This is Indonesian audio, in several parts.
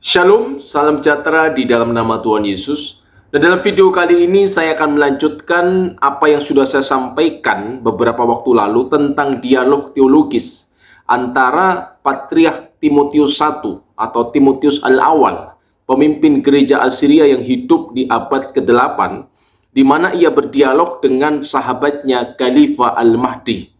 Shalom, salam sejahtera di dalam nama Tuhan Yesus. Dan dalam video kali ini saya akan melanjutkan apa yang sudah saya sampaikan beberapa waktu lalu tentang dialog teologis antara Patriark Timotius I atau Timotius Al-Awal, pemimpin gereja Asiria yang hidup di abad ke-8, di mana ia berdialog dengan sahabatnya Khalifah Al-Mahdi.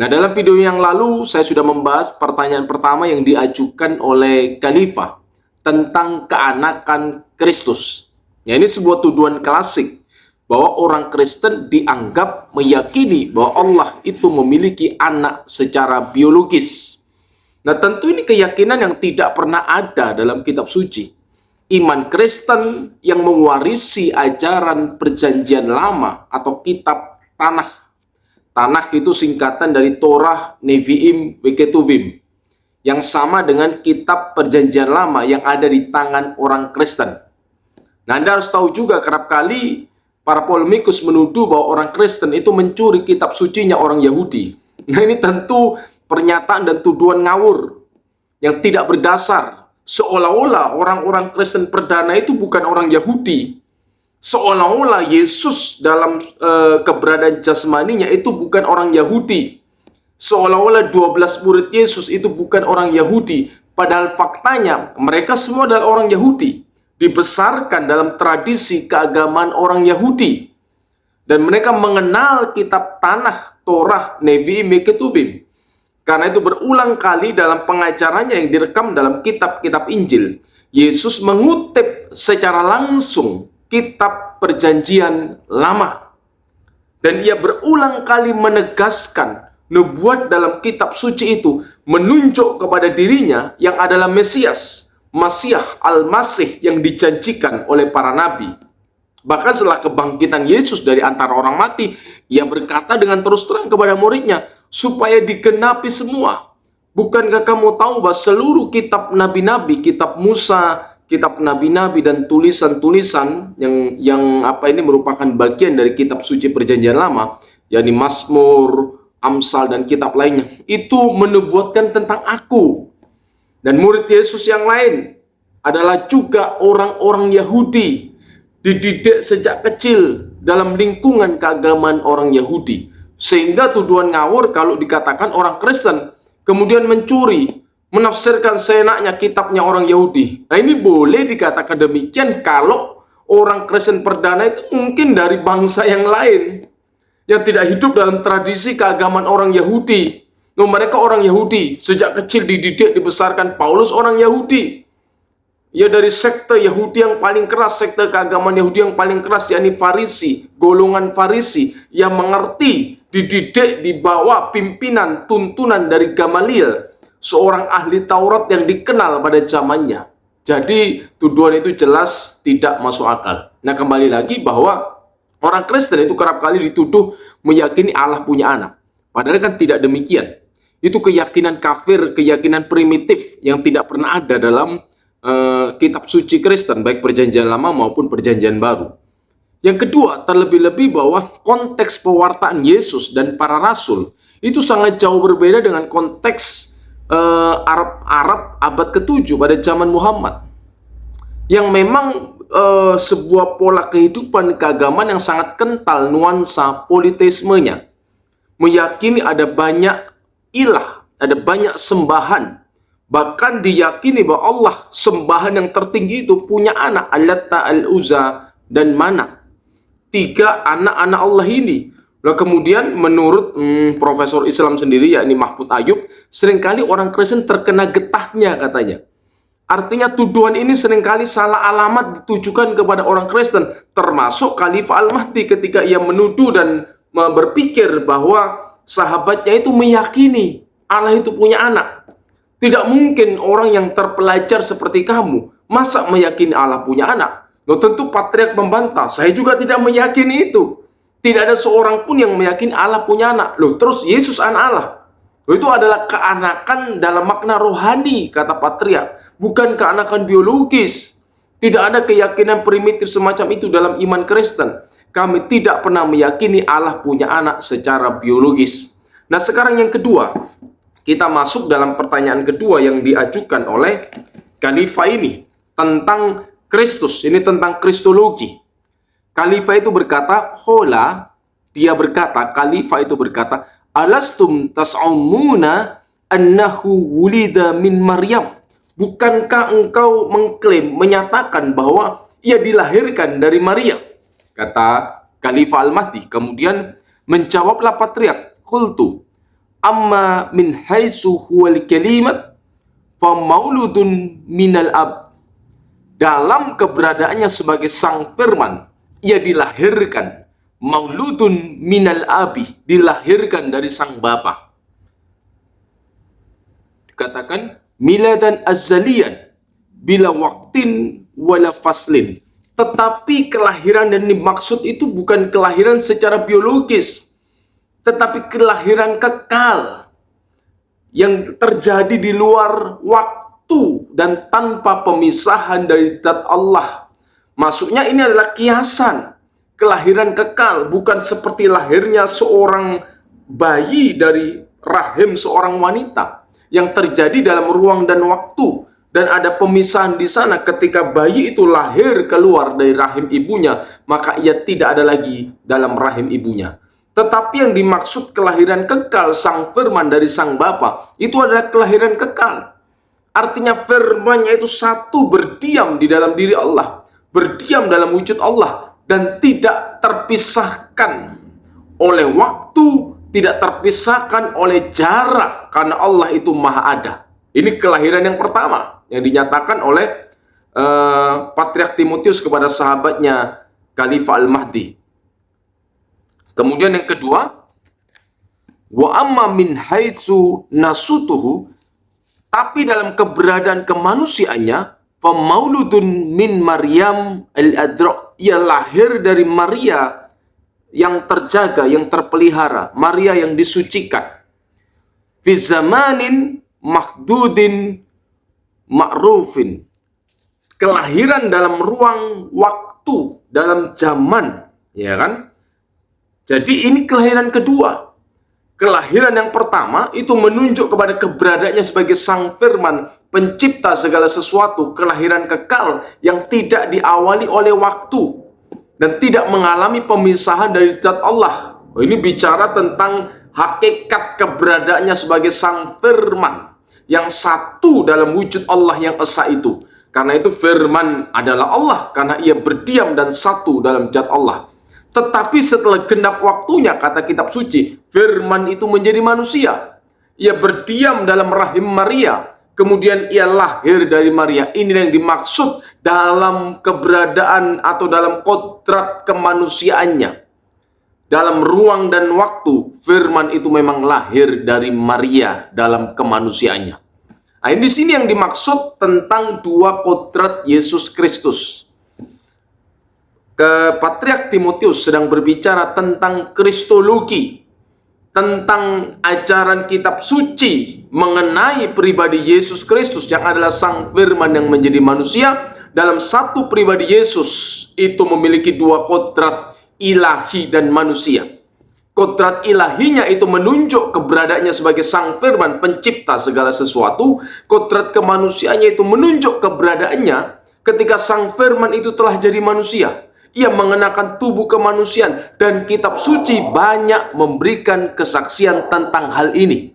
Nah, dalam video yang lalu saya sudah membahas pertanyaan pertama yang diajukan oleh Khalifah tentang keanakan Kristus. Ya, ini sebuah tuduhan klasik bahwa orang Kristen dianggap meyakini bahwa Allah itu memiliki anak secara biologis. Nah, tentu ini keyakinan yang tidak pernah ada dalam kitab suci. Iman Kristen yang mewarisi ajaran perjanjian lama atau kitab Tanakh. Tanakh itu singkatan dari Torah, Nevi'im, Ketuvim, yang sama dengan kitab perjanjian lama yang ada di tangan orang Kristen. Nah, Anda harus tahu juga kerap kali para polemikus menuduh bahwa orang Kristen itu mencuri kitab sucinya orang Yahudi. Nah, ini tentu pernyataan dan tuduhan ngawur yang tidak berdasar. Seolah-olah orang-orang Kristen perdana itu bukan orang Yahudi. Seolah-olah Yesus dalam keberadaan jasmaninya itu bukan orang Yahudi. Seolah-olah 12 murid Yesus itu bukan orang Yahudi. Padahal faktanya mereka semua adalah orang Yahudi. Dibesarkan dalam tradisi keagamaan orang Yahudi. Dan mereka mengenal kitab Tanakh, Torah, Nevi'im, Ketuvim. Karena itu berulang kali dalam pengajarannya yang direkam dalam kitab-kitab Injil, Yesus mengutip secara langsung kitab perjanjian lama. Dan ia berulang kali menegaskan nubuat dalam kitab suci itu menunjuk kepada dirinya yang adalah Mesias, Masiah Al-Masih yang dijanjikan oleh para nabi. Bahkan setelah kebangkitan Yesus dari antara orang mati, ia berkata dengan terus terang kepada muridnya, supaya digenapi semua. Bukankah kamu tahu bahwa seluruh kitab nabi-nabi, kitab Musa, kitab nabi-nabi dan tulisan-tulisan yang merupakan bagian dari kitab suci perjanjian lama, yakni Mazmur, Amsal dan kitab lainnya, itu menubuatkan tentang aku. Dan murid Yesus yang lain adalah juga orang-orang Yahudi, dididik sejak kecil dalam lingkungan keagamaan orang Yahudi. Sehingga tuduhan ngawur kalau dikatakan orang Kristen kemudian mencuri, menafsirkan seenaknya kitabnya orang Yahudi. Nah, ini boleh dikatakan demikian kalau orang Kristen perdana itu mungkin dari bangsa yang lain, yang tidak hidup dalam tradisi keagamaan orang Yahudi. Nah, mereka orang Yahudi, sejak kecil dididik, dibesarkan. Paulus orang Yahudi. Ia dari sekte Yahudi yang paling keras, sekte keagamaan Yahudi yang paling keras, yakni Farisi, golongan Farisi, yang mengerti, dididik di bawah pimpinan, tuntunan dari Gamaliel, seorang ahli Taurat yang dikenal pada zamannya. Jadi, tuduhan itu jelas tidak masuk akal. Nah, kembali lagi bahwa orang Kristen itu kerap kali dituduh meyakini Allah punya anak. Padahal kan tidak demikian. Itu keyakinan kafir, keyakinan primitif yang tidak pernah ada dalam kitab suci Kristen, baik perjanjian lama maupun perjanjian baru. Yang kedua, terlebih-lebih bahwa konteks pewartaan Yesus dan para rasul itu sangat jauh berbeda dengan konteks Arab abad ke-7 pada zaman Muhammad. Yang memang sebuah pola kehidupan keagamaan yang sangat kental nuansa politeismenya. Meyakini ada banyak ilah, ada banyak sembahan. Bahkan diyakini bahwa Allah, sembahan yang tertinggi itu, punya anak, Al-Latta, Al-Uzza, dan Manat. 3 anak-anak Allah ini. Lalu kemudian menurut profesor Islam sendiri, yakni Mahfud Ayub, seringkali orang Kristen terkena getahnya katanya. Artinya tuduhan ini seringkali salah alamat ditujukan kepada orang Kristen, termasuk Khalifah Al-Mahdi ketika ia menuduh dan berpikir bahwa sahabatnya itu meyakini Allah itu punya anak. Tidak mungkin orang yang terpelajar seperti kamu, masa meyakini Allah punya anak? Loh, tentu Patriark membantah, saya juga tidak meyakini itu. Tidak ada seorang pun yang meyakini Allah punya anak. Loh, terus Yesus anak Allah. Loh, itu adalah keanakan dalam makna rohani, kata Patriark, bukan keanakan biologis. Tidak ada keyakinan primitif semacam itu dalam iman Kristen. Kami tidak pernah meyakini Allah punya anak secara biologis. Nah, sekarang yang kedua, kita masuk dalam pertanyaan kedua yang diajukan oleh Khalifah ini tentang Kristus, ini tentang kristologi. Khalifah itu berkata, Khalifah itu berkata, alastum tas'umuna annahu wulida min Maryam. Bukankah engkau mengklaim, menyatakan bahwa ia dilahirkan dari Maria? Kata Khalifah Al-Mahdi. Kemudian menjawablah patriark, qultu amma min haitsu huwal kalimat fa mauludun minal ab. Dalam keberadaannya sebagai sang firman, ia dilahirkan, mauludun minal abi, dilahirkan dari sang bapa. Dikatakan miladan azalian bila waktin wala faslin. Tetapi kelahiran yang dimaksud itu bukan kelahiran secara biologis, tetapi kelahiran kekal yang terjadi di luar waktu dan tanpa pemisahan dari zat Allah. Maksudnya ini adalah kiasan kelahiran kekal, bukan seperti lahirnya seorang bayi dari rahim seorang wanita yang terjadi dalam ruang dan waktu, dan ada pemisahan di sana. Ketika bayi itu lahir keluar dari rahim ibunya, maka ia tidak ada lagi dalam rahim ibunya. Tetapi yang dimaksud kelahiran kekal sang firman dari sang bapa itu adalah kelahiran kekal. Artinya firman-Nya itu satu, berdiam di dalam diri Allah, berdiam dalam wujud Allah, dan tidak terpisahkan oleh waktu, tidak terpisahkan oleh jarak, karena Allah itu maha ada. Ini kelahiran yang pertama yang dinyatakan oleh Patriark Timotius kepada sahabatnya Khalifah Al-Mahdi. Kemudian yang kedua, wa amma min haitsu nasutuhu, tapi dalam keberadaan kemanusiaannya, fa mauludun min Maryam al-adra, ia lahir dari Maria yang terjaga, yang terpelihara, Maria yang disucikan. Fi zamanin mahdudin ma'rufin, kelahiran dalam ruang waktu, dalam zaman, ya kan? Jadi ini kelahiran kedua. Kelahiran yang pertama itu menunjuk kepada keberadaannya sebagai sang firman, pencipta segala sesuatu, kelahiran kekal yang tidak diawali oleh waktu dan tidak mengalami pemisahan dari zat Allah. Ini bicara tentang hakikat keberadaannya sebagai sang firman yang satu dalam wujud Allah yang esa itu. Karena itu firman adalah Allah, karena ia berdiam dan satu dalam zat Allah. Tetapi setelah genap waktunya, kata kitab suci, firman itu menjadi manusia. Ia berdiam dalam rahim Maria, kemudian ia lahir dari Maria. Ini yang dimaksud dalam keberadaan atau dalam kodrat kemanusiaannya. Dalam ruang dan waktu, firman itu memang lahir dari Maria dalam kemanusiaannya. Nah, di sini yang dimaksud tentang dua kodrat Yesus Kristus. Patriark Timotius sedang berbicara tentang kristologi, tentang ajaran kitab suci mengenai pribadi Yesus Kristus yang adalah sang firman yang menjadi manusia. Dalam satu pribadi Yesus itu memiliki dua kodrat, ilahi dan manusia. Kodrat ilahinya itu menunjuk keberadaannya sebagai sang firman, pencipta segala sesuatu. Kodrat kemanusiaannya itu menunjuk keberadaannya ketika sang firman itu telah jadi manusia. Ia mengenakan tubuh kemanusiaan, dan kitab suci banyak memberikan kesaksian tentang hal ini.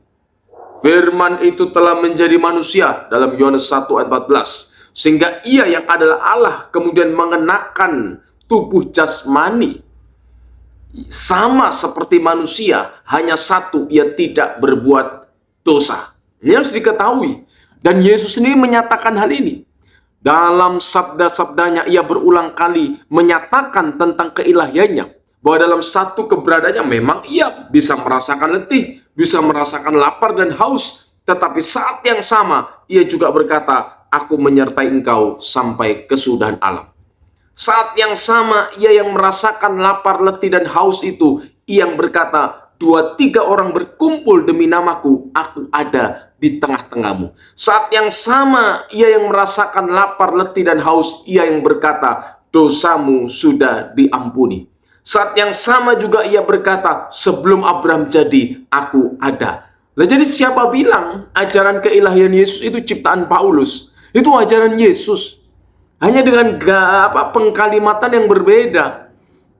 Firman itu telah menjadi manusia dalam Yohanes 1 ayat 14. Sehingga ia yang adalah Allah kemudian mengenakan tubuh jasmani. Sama seperti manusia, hanya satu, ia tidak berbuat dosa. Ini harus diketahui. Dan Yesus sendiri menyatakan hal ini. Dalam sabda-sabdanya ia berulang kali menyatakan tentang keilahiannya, bahwa dalam satu keberadaannya memang ia bisa merasakan letih, bisa merasakan lapar dan haus, tetapi saat yang sama ia juga berkata, aku menyertai engkau sampai kesudahan alam. Saat yang sama ia yang merasakan lapar, letih dan haus itu, ia yang berkata, 2-3 orang berkumpul demi namaku, aku ada di tengah-tengahmu. Saat yang sama ia yang merasakan lapar, letih dan haus, ia yang berkata, dosamu sudah diampuni. Saat yang sama juga ia berkata, sebelum Abraham jadi, aku ada. Nah, jadi siapa bilang ajaran keilahian Yesus itu ciptaan Paulus? Itu ajaran Yesus. Hanya dengan pengkalimatan yang berbeda,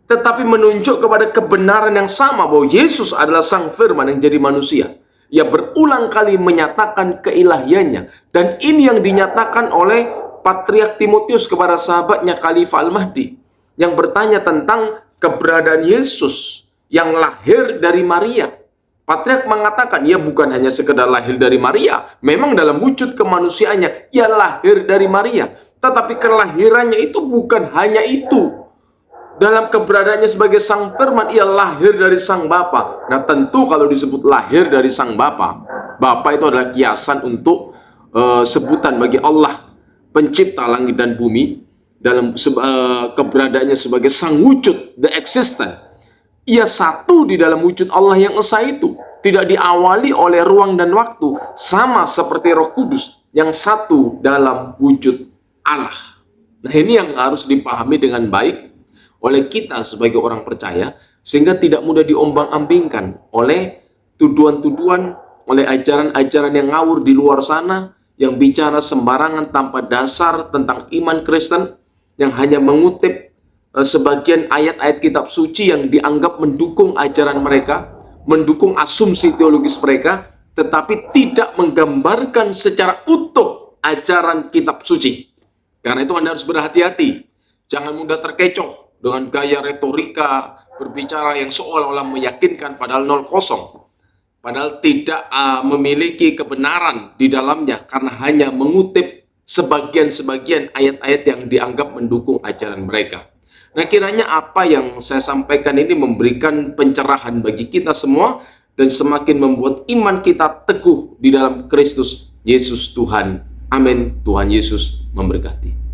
tetapi menunjuk kepada kebenaran yang sama bahwa Yesus adalah Sang Firman yang jadi manusia. Ia berulang kali menyatakan keilahiannya, dan ini yang dinyatakan oleh Patriark Timotius kepada sahabatnya Khalifah Al-Mahdi yang bertanya tentang keberadaan Yesus yang lahir dari Maria. Patriark mengatakan, ia bukan hanya sekedar lahir dari Maria, memang dalam wujud kemanusiaannya ia lahir dari Maria, tetapi kelahirannya itu bukan hanya itu. Dalam keberadaannya sebagai Sang Firman, ia lahir dari Sang Bapa. Nah, tentu kalau disebut lahir dari Sang Bapa, Bapa itu adalah kiasan untuk sebutan bagi Allah, pencipta langit dan bumi, dalam keberadaannya sebagai Sang Wujud, the existent. Ia satu di dalam wujud Allah yang esa itu, tidak diawali oleh ruang dan waktu, sama seperti Roh Kudus yang satu dalam wujud Allah. Nah, ini yang harus dipahami dengan baik oleh kita sebagai orang percaya, sehingga tidak mudah diombang-ambingkan oleh tuduhan-tuduhan, oleh ajaran-ajaran yang ngawur di luar sana, yang bicara sembarangan tanpa dasar tentang iman Kristen, yang hanya mengutip sebagian ayat-ayat kitab suci yang dianggap mendukung ajaran mereka, mendukung asumsi teologis mereka, tetapi tidak menggambarkan secara utuh ajaran kitab suci. Karena itu Anda harus berhati-hati, jangan mudah terkecoh dengan gaya retorika berbicara yang seolah-olah meyakinkan padahal 0-0, padahal tidak memiliki kebenaran di dalamnya karena hanya mengutip sebagian-sebagian ayat-ayat yang dianggap mendukung ajaran mereka. Nah, kiranya apa yang saya sampaikan ini memberikan pencerahan bagi kita semua dan semakin membuat iman kita teguh di dalam Kristus Yesus Tuhan. Amin. Tuhan Yesus memberkati.